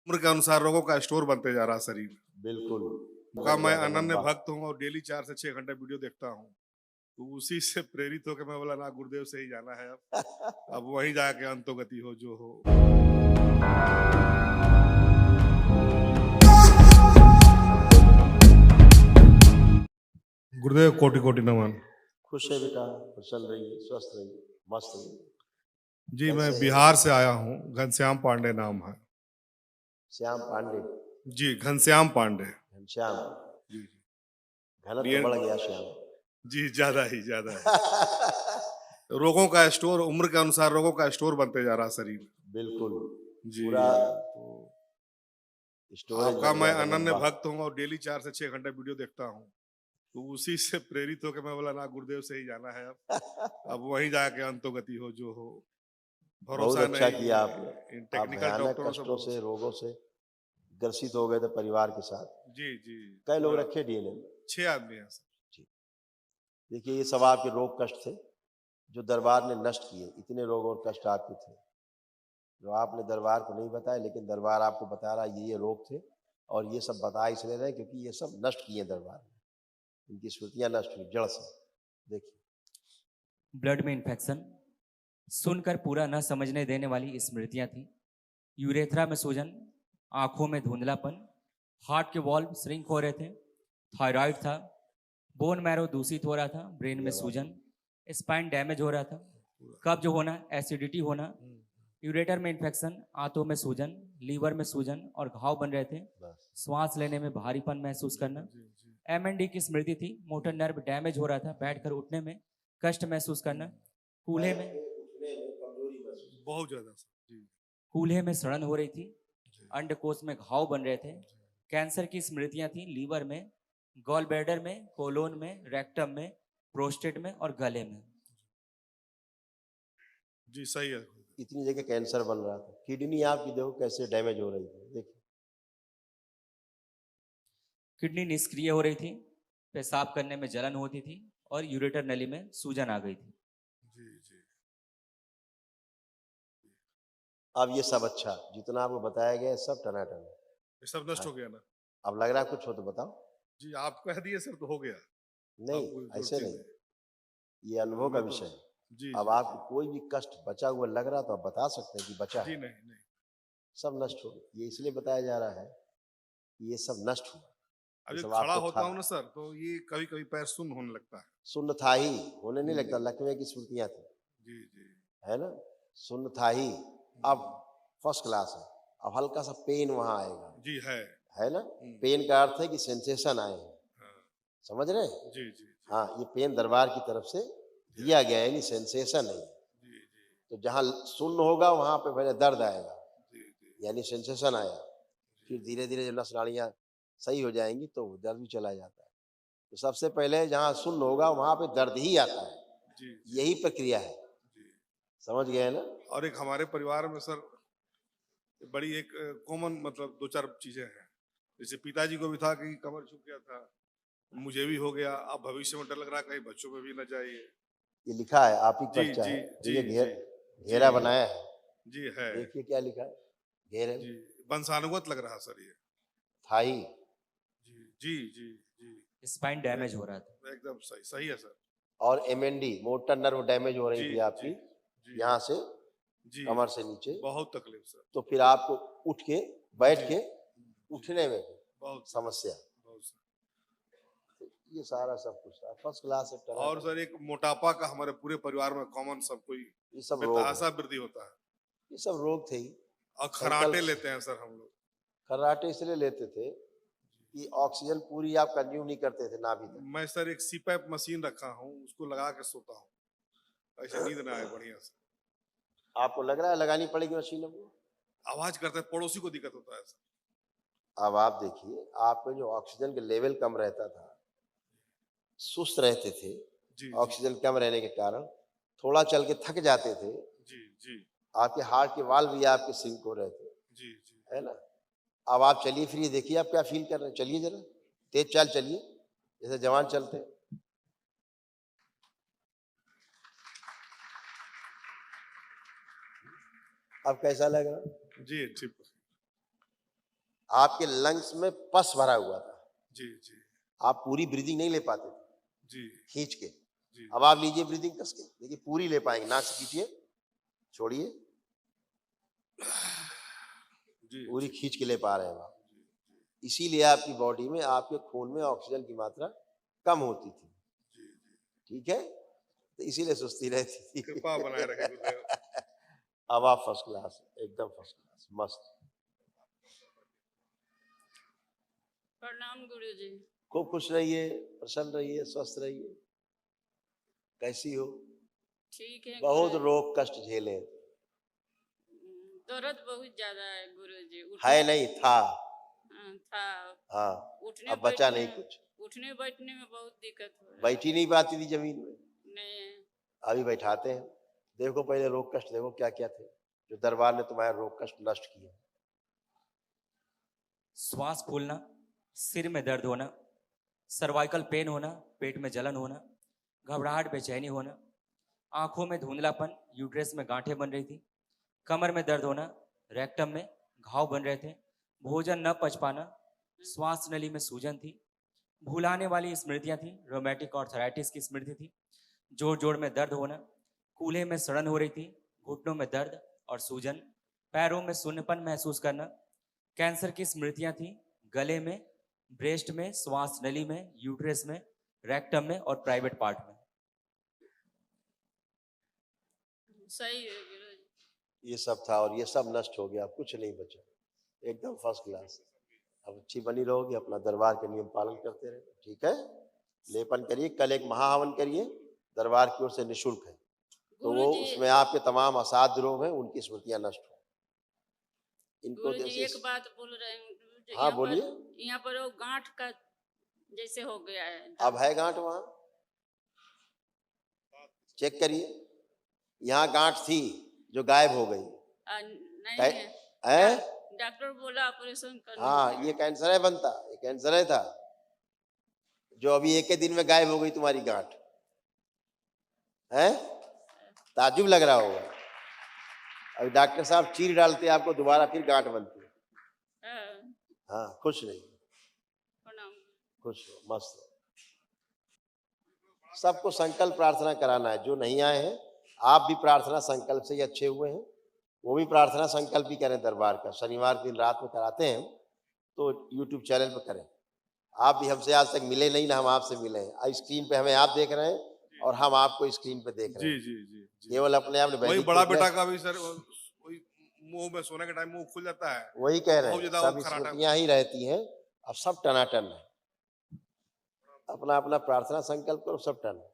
उम्र के अनुसार रोगों का स्टोर बनते जा रहा शरीर बिल्कुल। का। बहुत मैं ज़्यादा अनन्य लंबा। भक्त हूँ और डेली 4 से 6 घंटे वीडियो देखता हूँ। तो उसी से प्रेरित होकर मैं बोला ना, गुरुदेव से ही जाना है अब वहीं जाके अंतोगति हो जो हो। गुरुदेव कोटि कोटि नमन। खुश है बेटा, कुशल रहिए, स्वस्थ रहिए, मस्त रहिए। जी मैं कैसे हैं? बिहार से आया हूँ, घनश्याम पांडे नाम है। श्याम पांडे। जी घनश्याम पांडे। घनश्याम। जी घनत्व जी बढ़ गया श्याम। जी ज्यादा ही रोगों का स्टोर, उम्र के अनुसार रोगों का स्टोर बनते जा रहा शरीर। बिल्कुल। जी पूरा तो स्टोरेज आपका बढ़ मैं जाएगा अनन्य लंबा। भक्त हूँ और डेली 4 से 6 घंटे वीडियो देखता हूँ। तो उसी से प्रेरित होकर मैं बोला ना, गुरुदेव से ही जाना है अब वहीं जाके अंतोगति हो जो हो। बहुत भरोसा अच्छा नहीं, किया आपने। इन आप टेक्निकल भयानक डॉक्टरों से कष्टों से, भरोसा। रोगों से ग्रसित हो गए थे परिवार के साथ। जी जी कई लोग पूरा रखे डीएनए में। 6 आदमी हैं सर। जी। देखिए, ये सब आपके रोग कष्ट थे जो दरबार ने नष्ट किए। इतने रोग और कष्ट आपके थे जो आपने दरबार को नहीं बताया, लेकिन दरबार आपको बता रहा है ये रोग थे। और ये सब बता इसलिए रहे क्योंकि ये सब नष्ट किए दरबार ने। इनकी स्मृतियां नष्ट हुई जड़ से। देखिए, ब्लड में इन्फेक्शन, सुनकर पूरा न समझने देने वाली स्मृतियां थी। यूरेथ्रा में सूजन, आंखों में धुंधलापन, हार्ट के वॉल्व श्रिंक हो रहे थे, थायराइड था, बोन मैरो दूषित हो रहा था, ब्रेन में सूजन, स्पाइन डैमेज हो रहा था, कब्ज होना, एसिडिटी होना, यूरेटर में इन्फेक्शन, आंतों में सूजन, लीवर में सूजन और घाव बन रहे थे, बस श्वास लेने में भारीपन महसूस करना। एमएनडी की स्मृति थी, मोटर नर्व डैमेज हो रहा था, बैठकर उठने में कष्ट महसूस करना, कूल्हे में बहुत ज्यादा सर। जी कूल्हे में सड़न हो रही थी, जी अंडकोश में घाव बन रहे थे, कैंसर की स्मृतियां थी, लीवर में, गॉल ब्लैडर में, कोलोन में, रेक्टम में, प्रोस्टेट में और गले में। जी सही है। इतनी जगह कैंसर बन रहा था। किडनी आपकी देखो कैसे डैमेज हो रही थी। देखिए, किडनी निष्क्रिय हो रही थी, पेशाब करने में जलन होती थी और यूरेटर नली में सूजन आ गई थी। जी जी अब ये सब अच्छा जितना आपको बताया गया है सब टनाटन है। ये सब नष्ट हो गया ना। अब लग रहा है कुछ हो तो बताओ। जी आप कह दिए सर तो हो गया। नहीं, अब कोई जरूरत ऐसे ही नहीं, ये अनुभव का मैं तो विषय है। जी अब जी आपको कोई भी कष्ट बचा हुआ लग रहा तो आप बता सकते हैं कि बचा जी है। नहीं नहीं। सब नष्ट हो गया। ये इसलिए बताया जा रहा है कि ये सब नष्ट हुआ। अब ये ये सब खड़ा आपको होता था, हूँ ना सर, तो ये कभी कभी पैर सुन्न होने लगता है। सुन्न था ही, होने नहीं लगता। लकवे की स्मृतियां थी, जी जी है ना। सुन्न था ही, अब फर्स्ट क्लास है। अब हल्का सा पेन वहां आएगा, जी है ना। पेन का अर्थ है कि सेंसेशन आए हैं, हाँ, समझ रहे हैं। जी जी हाँ, ये पेन दरबार की तरफ से दिया गया है, यानी सेंसेशन है। जी जी तो जहाँ शून्य होगा वहां पे पहले दर्द आएगा, जी जी यानी सेंसेशन आया। फिर धीरे धीरे जब नस नाड़ियाँ सही हो जाएंगी तो दर्द भी चला जाता है। तो सबसे पहले जहाँ शून्य होगा वहां पे दर्द ही आता है। जी यही प्रक्रिया है, जी। समझ गए ना। और एक हमारे परिवार में सर बड़ी एक कॉमन मतलब 2-4 चीजें हैं। जैसे पिताजी को भी था कि कमर झुक गया था, मुझे भी हो गया। अब भविष्य में डर लग रहा है कहीं बच्चों में भी न जाइए। ये लिखा है, आप ही जी पर्चा जी है। जी ये जी जी घेरा बनाया है। जी है। देखिए क्या लिखा है घेरे में। जी वंशानुगत लग रहा सर ये। थाई। जी जी जी जी स्पाइन डैमेज हो रहा था। एकदम सही सही है सर। और एमएनडी मोटर नर्व डैमेज हो रही जी थी जी आपकी, जी यहाँ से जी कमर से नीचे। बहुत तकलीफ सर। तो फिर आपको उठ के बैठ जी के जी उठने में भी बहुत समस्या। बहुत सर। तो ये सारा सब कुछ था फर्स्ट क्लास से और टनाटन। सर एक मोटापा का हमारे पूरे परिवार में कॉमन सब कोई ये सब रोग है, बेतहाशा वृद्धि होता है। ये सब रोग थे ही। और खराटे संकल्प। लेते हैं सर हम लोग। खर्राटे इसलिए लेते थे कि ऑक्सीजन पूरी आप कंज्यूम नहीं करते थे नाभि तक। मैं सर एक सीपैप मशीन रखा हूँ, उसको लगा के सोता हूँ, ऐसे नींद ना आए बढ़िया से। आपको लग रहा है लगानी पड़ेगी मशीन को। आवाज करते हैं, पड़ोसी को दिक्कत होता है सर। अब आप देखिए, आपको जो ऑक्सीजन का लेवल कम रहता था, सुस्त रहते थे, जी जी ऑक्सीजन कम रहने के कारण थोड़ा चल के थक जाते थे। जी जी आपके हार्ट के वाल्व भी आपके सिंक हो रहे थे, जी जी है ना। अब आप चलिए फिर ये देखिए आप क्या फील कर रहे हैं। चलिए जरा तेज चाल चलिए जैसे जवान चलते हैं। अब कैसा लग रहा है? जी ठीक। आपके लंग्स में पस भरा हुआ था, जी जी आप पूरी ब्रीदिंग नहीं ले पाते थे जी खींच के। जी अब आप लीजिए ब्रीदिंग कस के, देखिए पूरी ले पाएंगे, नाक से खींचिए, छोड़िए, जी पूरी जी खींच के ले पा रहे हैं आप। इसीलिए आपकी बॉडी में, आपके खून में ऑक्सीजन की मात्रा कम होती थी, जी। ठीक है, तो इसीलिए सुस्ती रहती थी। कृपा बनाए रखे गुरुदेव। अब आप फर्स्ट क्लास, एकदम फर्स्ट क्लास, मस्त। प्रणाम गुरु जी। खूब खुश रहिए, प्रसन्न रहिए, स्वस्थ रहिए। कैसी हो? ठीक है बहुत गुरुजी। रोग कष्ट झेले, दर्द बहुत ज्यादा है गुरु जी। है नहीं था, था। हाँ, उठने अब बचा बैठने नहीं कुछ। उठने बैठने में बहुत दिक्कत हो रहा बैठ ही नहीं पाती थी जमीन में, है। नहीं। अभी बैठाते हैं। देखो पहले रोग कष्ट देखो क्या क्या थे जो दरबार ने तुम्हारे रोग कष्ट नष्ट किए। श्वास फूलना, सिर में दर्द होना, सर्वाइकल पेन होना, पेट में जलन होना, घबराहट बेचैनी होना, आंखों में धुंधलापन, यूट्रस में गांठें बन रही थी, कमर में दर्द होना, रेक्टम में घाव बन रहे थे, भोजन न पच पाना, श्वास नली में सूजन थी, भुलाने वाली स्मृतियां थी, रोमैटिक आर्थराइटिस की स्मृति थी, जोड़ जोड़ में दर्द होना, कूल्हे में सड़न हो रही थी, घुटनों में दर्द और सूजन, पैरों में शून्यपन महसूस करना, कैंसर की स्मृतियां थी, गले में, ब्रेस्ट में, श्वास नली में, यूट्रस में, रेक्टम में और प्राइवेट पार्ट में। सही है गुरु जी। ये सब था और ये सब नष्ट हो गया, अब कुछ नहीं बचा, एकदम फर्स्ट क्लास। अब अच्छी बनी रहोगी, अपना दरबार के नियम पालन करते रहे, ठीक है। लेपन करिए, कल एक महाहवन करिए, दरबार की ओर से निःशुल्क है, तो वो गुरुजी, उसमें आपके तमाम असाध्य रोग हैं, उनकी स्मृतियां नष्ट हो। इनको गुरु जी जैसे, एक बात बोल रहे हैं गुरु जी। हाँ बोलिए। यहाँ पर वो गांठ का जैसे हो गया है। अब है गांठ वहां, चेक करिए, यहाँ गांठ थी जो गायब हो गई नहीं है। है। डॉक्टर बोला ऑपरेशन करना। हाँ, ये कैंसर है बनता, ये कैंसर है था जो अभी एक ही दिन में गायब हो गई तुम्हारी गांठ है। ताजुब लग रहा होगा, अभी डॉक्टर साहब चीर डालते आपको, दोबारा फिर गांठ बनती है। हाँ, खुश रहिए, प्रणाम। खुश हो, मस्त हो। सबको संकल्प प्रार्थना कराना है, जो नहीं आए हैं आप भी प्रार्थना संकल्प से ही अच्छे हुए हैं, वो भी प्रार्थना संकल्प ही करें दरबार का। शनिवार दिन रात में कराते हैं तो यूट्यूब चैनल पर करें। आप भी हमसे आज तक मिले नहीं ना, हम आपसे मिले हैं। स्क्रीन पे हमें आप देख रहे हैं और हम आपको स्क्रीन पे देख रहे जी हैं। जी जी जी। केवल अपने आप वही बड़ा बेटा का भी सर, वही मुंह में सोने के टाइम मुंह खुल जाता है, वही कह रहे बहुत हैं, ज्यादा सब वो खराटा। स्मृतियां ही रहती हैं, अब सब टनाटन है। अपना अपना प्रार्थना संकल्प करो, सब टन है।